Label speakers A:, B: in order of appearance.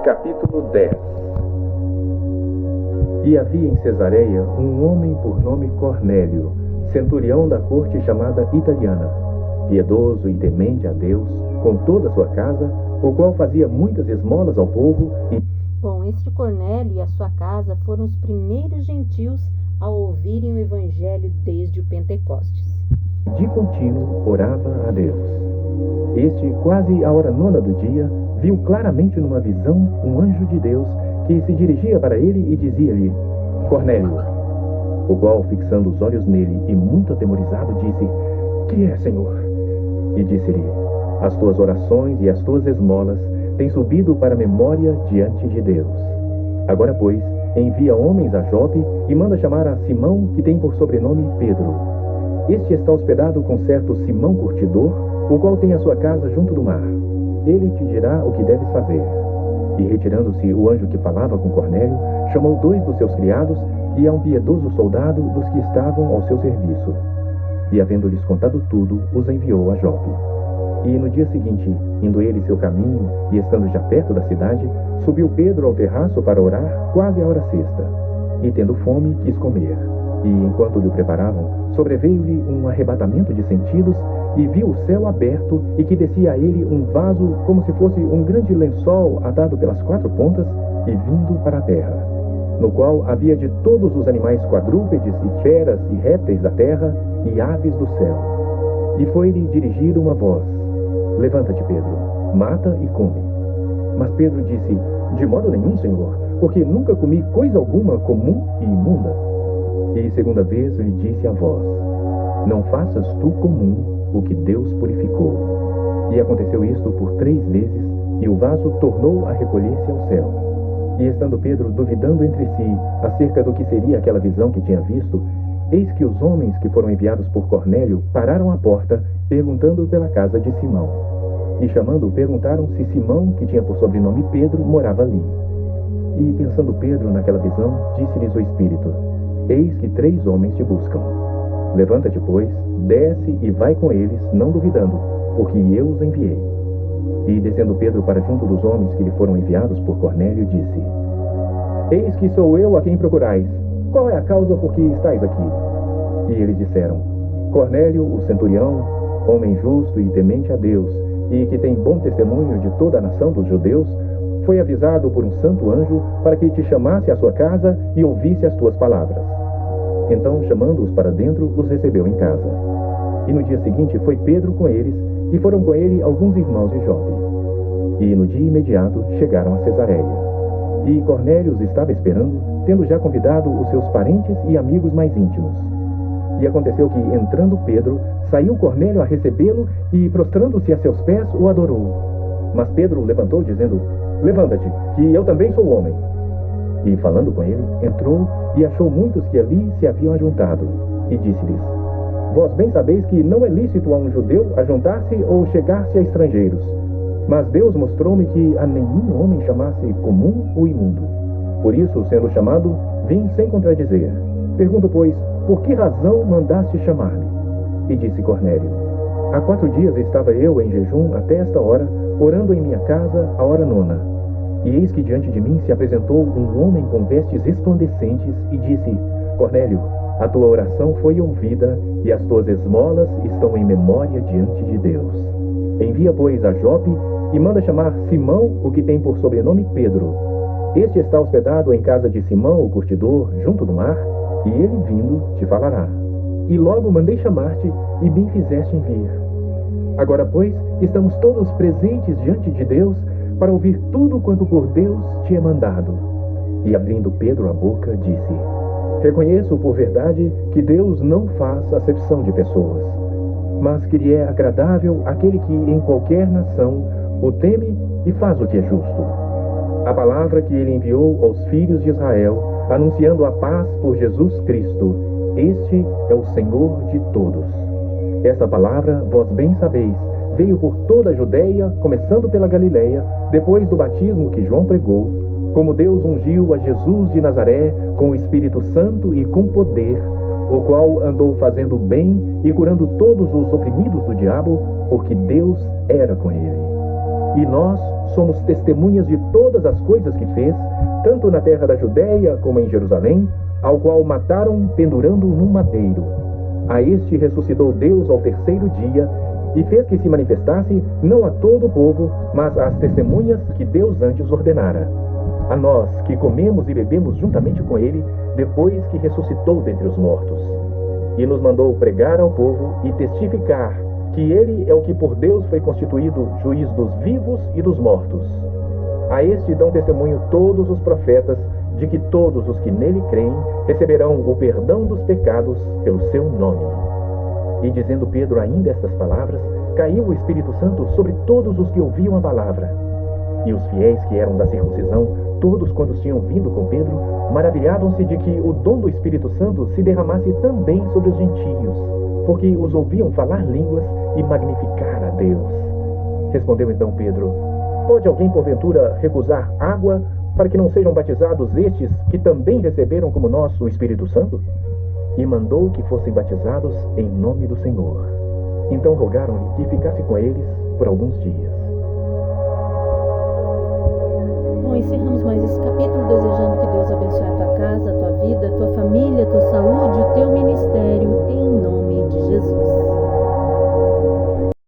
A: Capítulo 10. E havia em Cesareia um homem por nome Cornélio, centurião da corte chamada Italiana, piedoso e temente a Deus, com toda a sua casa, o qual fazia muitas esmolas ao povo e...
B: Bom, este Cornélio e a sua casa foram os primeiros gentios a ouvirem o Evangelho desde o Pentecostes.
A: De contínuo orava a Deus. Este, quase à hora nona do dia, viu claramente numa visão um anjo de Deus que se dirigia para ele e dizia-lhe: Cornélio. O qual, fixando os olhos nele e muito atemorizado, disse: Que é, Senhor? E disse-lhe: As tuas orações e as tuas esmolas têm subido para a memória diante de Deus. Agora, pois, envia homens a Jope e manda chamar a Simão, que tem por sobrenome Pedro. Este está hospedado com certo Simão Curtidor, o qual tem a sua casa junto do mar. Ele te dirá o que deves fazer. E retirando-se o anjo que falava com Cornélio, chamou 2 dos seus criados e a um piedoso soldado dos que estavam ao seu serviço. E havendo-lhes contado tudo, os enviou a Jope. E no dia seguinte, indo ele seu caminho e estando já perto da cidade, subiu Pedro ao terraço para orar, quase à hora sexta. E tendo fome, quis comer. E enquanto lhe preparavam, sobreveio-lhe um arrebatamento de sentidos, e viu o céu aberto, e que descia a ele um vaso como se fosse um grande lençol atado pelas 4 pontas e vindo para a terra, no qual havia de todos os animais quadrúpedes e feras e répteis da terra e aves do céu. E foi-lhe dirigida uma voz: Levanta-te, Pedro, mata e come. Mas Pedro disse: De modo nenhum, Senhor, porque nunca comi coisa alguma comum e imunda. E segunda vez lhe disse a voz: Não faças tu comum o que Deus purificou. E aconteceu isto por 3 vezes, e o vaso tornou a recolher-se ao céu. E estando Pedro duvidando entre si acerca do que seria aquela visão que tinha visto, eis que os homens que foram enviados por Cornélio pararam à porta, perguntando pela casa de Simão. E chamando, perguntaram se Simão, que tinha por sobrenome Pedro, morava ali. E pensando Pedro naquela visão, disse-lhes o Espírito: Eis que 3 homens te buscam. Levanta-te, pois, desce e vai com eles, não duvidando, porque eu os enviei. E descendo Pedro para junto dos homens que lhe foram enviados por Cornélio, disse: Eis que sou eu a quem procurais. Qual é a causa por que estáis aqui? E eles disseram: Cornélio, o centurião, homem justo e temente a Deus, e que tem bom testemunho de toda a nação dos judeus, foi avisado por um santo anjo para que te chamasse à sua casa e ouvisse as tuas palavras. Então, chamando-os para dentro, os recebeu em casa. E no dia seguinte foi Pedro com eles, e foram com ele alguns irmãos de Jope. E no dia imediato chegaram a Cesareia. E Cornélio os estava esperando, tendo já convidado os seus parentes e amigos mais íntimos. E aconteceu que, entrando Pedro, saiu Cornélio a recebê-lo, e, prostrando-se a seus pés, o adorou. Mas Pedro o levantou, dizendo: Levanta-te, que eu também sou homem. E, falando com ele, entrou e achou muitos que ali se haviam ajuntado. E disse-lhes: Vós bem sabeis que não é lícito a um judeu ajuntar-se ou chegar-se a estrangeiros. Mas Deus mostrou-me que a nenhum homem chamasse comum ou imundo. Por isso, sendo chamado, vim sem contradizer. Pergunto, pois, por que razão mandaste chamar-me? E disse Cornélio: Há 4 dias estava eu em jejum até esta hora, orando em minha casa à hora nona. E eis que diante de mim se apresentou um homem com vestes resplandecentes e disse: Cornélio, a tua oração foi ouvida e as tuas esmolas estão em memória diante de Deus. Envia, pois, a Jope e manda chamar Simão, o que tem por sobrenome Pedro. Este está hospedado em casa de Simão, o curtidor, junto do mar, e ele, vindo, te falará. E logo mandei chamar-te, e bem fizeste em vir. Agora, pois, estamos todos presentes diante de Deus para ouvir tudo quanto por Deus te é mandado. E abrindo Pedro a boca, disse: Reconheço por verdade que Deus não faz acepção de pessoas, mas que lhe é agradável aquele que em qualquer nação o teme e faz o que é justo. A palavra que ele enviou aos filhos de Israel, anunciando a paz por Jesus Cristo, este é o Senhor de todos. Esta palavra, vós bem sabeis, veio por toda a Judeia, começando pela Galileia, depois do batismo que João pregou, como Deus ungiu a Jesus de Nazaré com o Espírito Santo e com poder, o qual andou fazendo bem e curando todos os oprimidos do diabo, porque Deus era com ele. E nós somos testemunhas de todas as coisas que fez, tanto na terra da Judéia como em Jerusalém, ao qual mataram pendurando-o num madeiro. A este ressuscitou Deus ao terceiro dia, e fez que se manifestasse não a todo o povo, mas às testemunhas que Deus antes ordenara. A nós que comemos e bebemos juntamente com ele, depois que ressuscitou dentre os mortos. E nos mandou pregar ao povo e testificar que ele é o que por Deus foi constituído juiz dos vivos e dos mortos. A este dão testemunho todos os profetas, de que todos os que nele creem receberão o perdão dos pecados pelo seu nome. E dizendo Pedro ainda estas palavras, caiu o Espírito Santo sobre todos os que ouviam a palavra. E os fiéis que eram da circuncisão, todos quantos tinham vindo com Pedro, maravilhavam-se de que o dom do Espírito Santo se derramasse também sobre os gentios, porque os ouviam falar línguas e magnificar a Deus. Respondeu então Pedro: pode alguém porventura recusar água para que não sejam batizados estes que também receberam como nós o Espírito Santo? E mandou que fossem batizados em nome do Senhor. Então rogaram-lhe que ficasse com eles por alguns dias.
B: Bom, encerramos mais esse capítulo, desejando que Deus abençoe